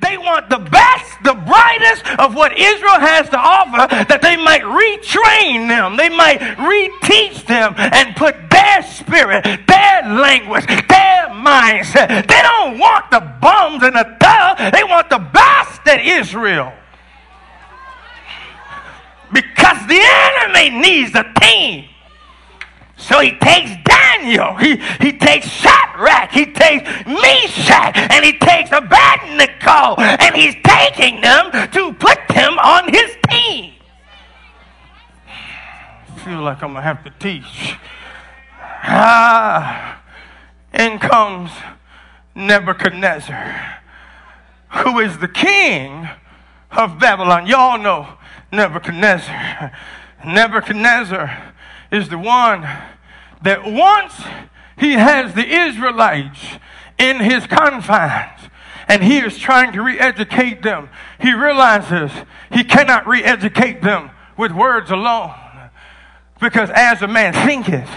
They want the best, the brightest of what Israel has to offer, that they might retrain them. They might reteach them and put their spirit, their language, their mindset. They don't want the bums and the thug. They want the best at Israel. Because the enemy needs a team. So he takes Daniel, he takes Shadrach, he takes Meshach, and he takes Abednego, and he's taking them to put them on his team. I feel like I'm going to have to teach. In comes Nebuchadnezzar, who is the king of Babylon. Y'all know Nebuchadnezzar. Nebuchadnezzar is the one that once he has the Israelites in his confines and he is trying to re-educate them, he realizes he cannot re-educate them with words alone, because as a man thinketh,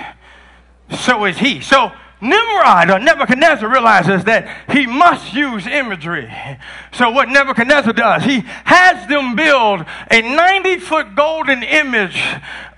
so is he. So Nimrod or Nebuchadnezzar realizes that he must use imagery. So what Nebuchadnezzar does, he has them build a 90-foot golden image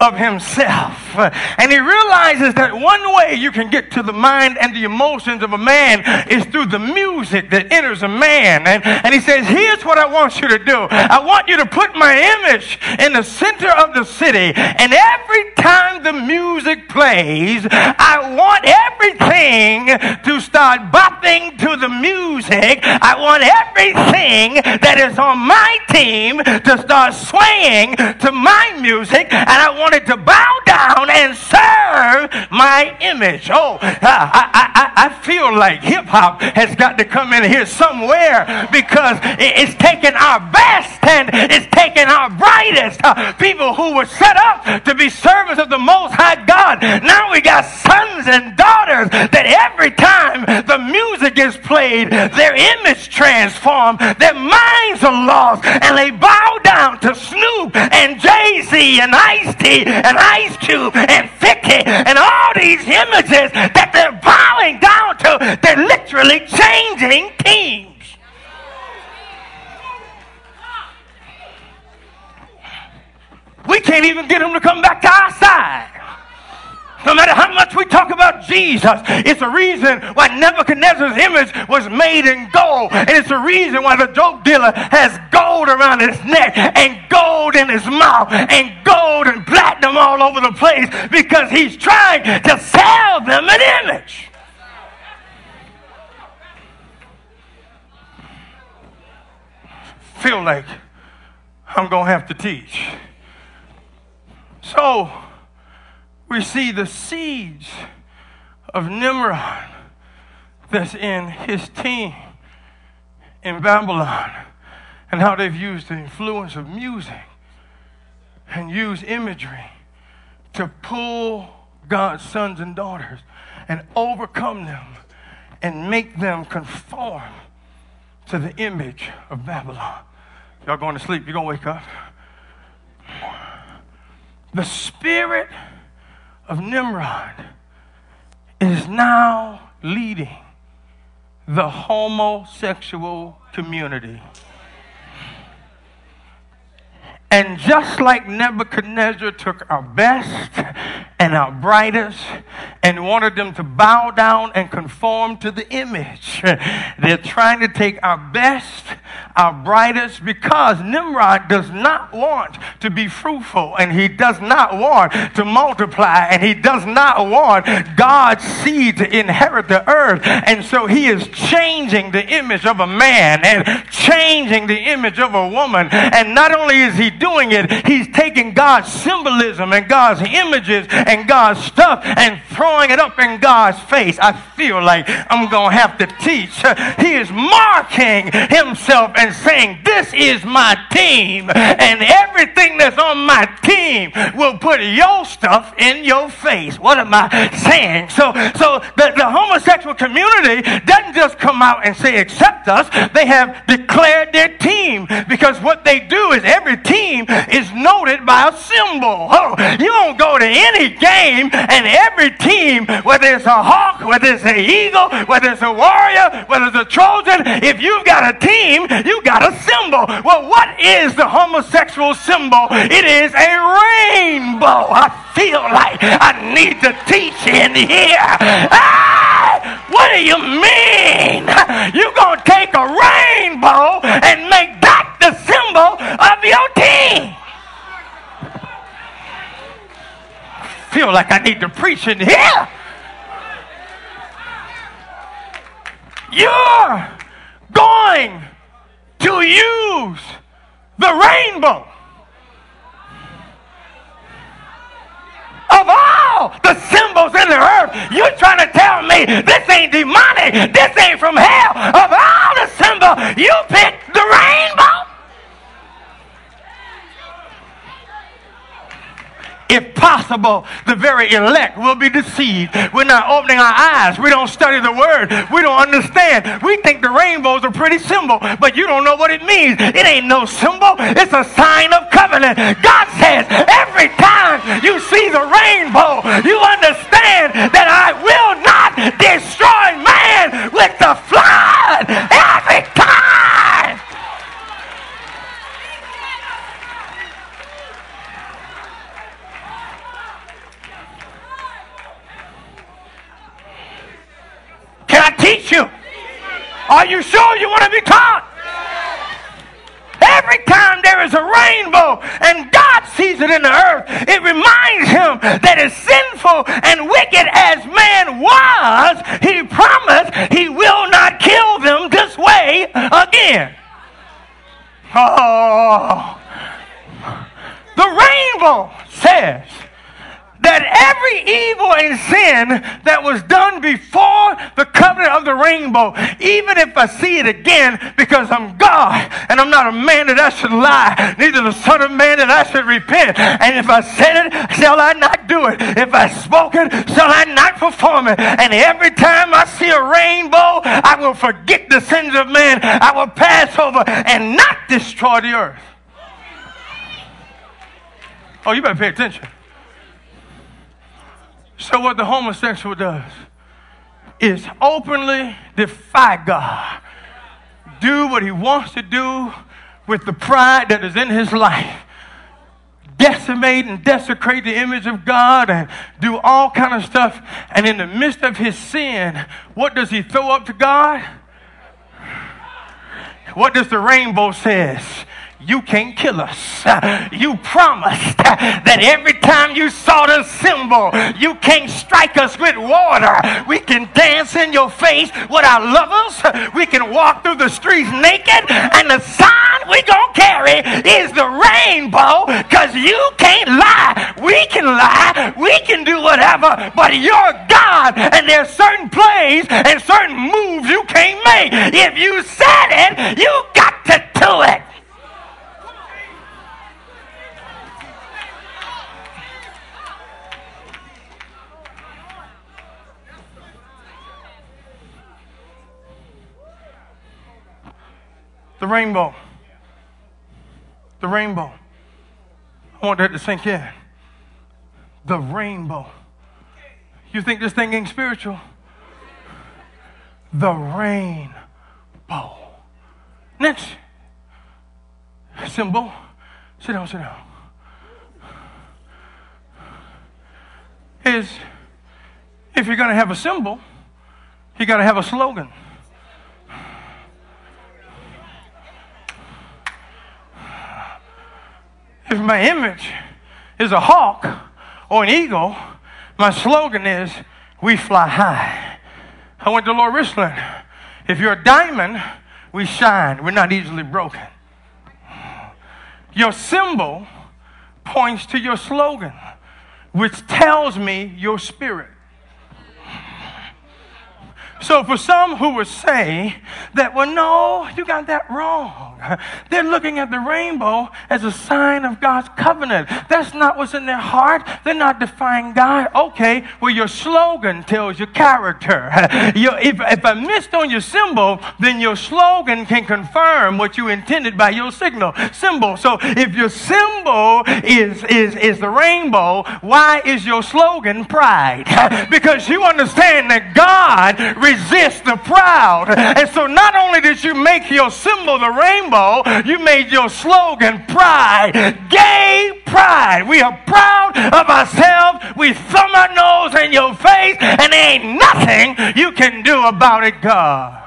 of himself. And he realizes that one way you can get to the mind and the emotions of a man is through the music that enters a man. And he says, here's what I want you to do. I want you to put my image in the center of the city. And every time the music plays, I want everything to start bopping to the music. I want everything that is on my team to start swaying to my music, and I want it to bow down and serve my image. I feel like hip-hop has got to come in here somewhere, because it's taking our best and it's taking our brightest people who were set up to be servants of the Most High God. Now we got sons and daughters that every time the music is played, their image transforms, their minds are lost, and they bow down to Snoop and Jay-Z and Ice-T and Ice Cube and 50 and all these images that they're bowing down to. They're literally changing teams. We can't even get them to come back to our side. No matter how much we talk about Jesus, it's a reason why Nebuchadnezzar's image was made in gold. And it's a reason why the dope dealer has gold around his neck and gold in his mouth and gold and platinum all over the place, because he's trying to sell them an image. Feel like I'm going to have to teach. So we see the seeds of Nimrod that's in his team in Babylon, and how they've used the influence of music and use imagery to pull God's sons and daughters and overcome them and make them conform to the image of Babylon. Y'all going to sleep, you're going to wake up. The spirit of Nimrod is now leading the homosexual community. And just like Nebuchadnezzar took our best and our brightest and wanted them to bow down and conform to the image, they're trying to take our best, our brightest, because Nimrod does not want to be fruitful, and he does not want to multiply, and he does not want God's seed to inherit the earth. And so he is changing the image of a man and changing the image of a woman. And not only is he doing it, he's taking God's symbolism and God's images and God's stuff and throwing it up in God's face. I feel like I'm going to have to teach. He is marking himself and and saying, this is my team, and everything that's on my team will put your stuff in your face. What am I saying? So the homosexual community doesn't just come out and say, accept us. They have declared their team, because what they do is every team is noted by a symbol. Oh, you don't go to any game and every team, whether it's a hawk, whether it's an eagle, whether it's a warrior, whether it's a Trojan, if you've got a team, you got a symbol. Well, what is the homosexual symbol? It is a rainbow. I feel like I need to teach in here. What do you mean? You're going to take a rainbow and make that the symbol of your team? I feel like I need to preach in here. You're going to use the rainbow of all the symbols in the earth. You're trying to tell me this ain't demonic, this ain't from hell. Of all the symbols, you picked the rainbow? If possible, the very elect will be deceived. We're not opening our eyes. We don't study the word. We don't understand. We think the rainbow is a pretty symbol, but you don't know what it means. It ain't no symbol. It's a sign of covenant. God says every time you see the rainbow, you understand that I will not destroy man with the flood. Every time. Can I teach you? Are you sure you want to be taught? Every time there is a rainbow and God sees it in the earth, it reminds him that as sinful and wicked as man was, he promised he will not kill them this way again. Oh, the rainbow says that every evil and sin that was done before the covenant of the rainbow, even if I see it again, because I'm God and I'm not a man that I should lie, neither the son of man that I should repent. And if I said it, shall I not do it? If I spoke it, shall I not perform it? And every time I see a rainbow, I will forget the sins of man. I will pass over and not destroy the earth. Oh, you better pay attention. So what the homosexual does is openly defy God, do what he wants to do with the pride that is in his life, decimate and desecrate the image of God and do all kind of stuff. And in the midst of his sin, what does he throw up to God? What does the rainbow says? You can't kill us. You promised that every time you saw the symbol, you can't strike us with water. We can dance in your face with our lovers. We can walk through the streets naked. And the sign we gonna carry is the rainbow, because you can't lie. We can lie. We can do whatever. But you're God. And there's certain plays and certain moves you can't make. If you said it, you got to do it. The rainbow. The rainbow. I want that to sink in. The rainbow. You think this thing ain't spiritual? The rainbow. Next symbol. Sit down, sit down. Is if you're going to have a symbol, you got to have a slogan. If my image is a hawk or an eagle, my slogan is, we fly high. I went to Lord Richland. If you're a diamond, we shine. We're not easily broken. Your symbol points to your slogan, which tells me your spirit. So for some who would say that, well, no, you got that wrong. They're looking at the rainbow as a sign of God's covenant. That's not what's in their heart. They're not defying God. Okay, well, your slogan tells your character. If I missed on your symbol, then your slogan can confirm what you intended by your symbol. So if your symbol is the rainbow, why is your slogan pride? Because you understand that God resists the proud. And so not only did you make your symbol the rainbow, you made your slogan pride. Gay pride. We are proud of ourselves. We thumb our nose in your face, and there ain't nothing you can do about it, God.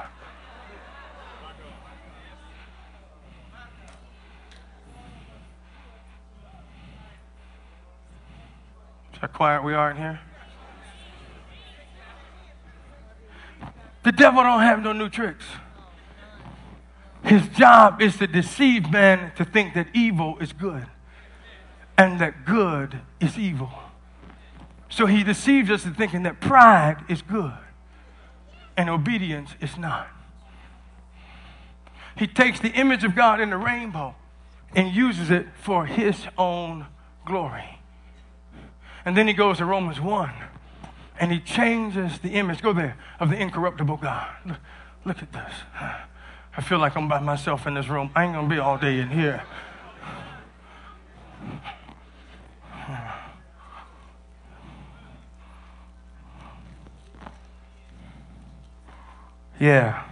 How quiet we are in here. The devil don't have no new tricks. His job is to deceive man to think that evil is good and that good is evil. So he deceives us into thinking that pride is good and obedience is not. He takes the image of God in the rainbow and uses it for his own glory. And then he goes to Romans 1 and he changes the image, go there, of the incorruptible God. Look at this. I feel like I'm by myself in this room. I ain't going to be all day in here. Yeah.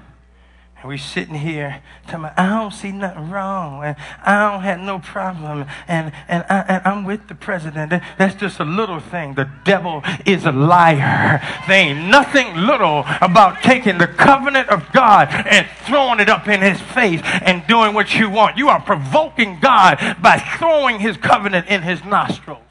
And we sitting here telling me, I don't see nothing wrong, and I don't have no problem, and I'm with the president. That's just a little thing. The devil is a liar. There ain't nothing little about taking the covenant of God and throwing it up in his face and doing what you want. You are provoking God by throwing his covenant in his nostrils.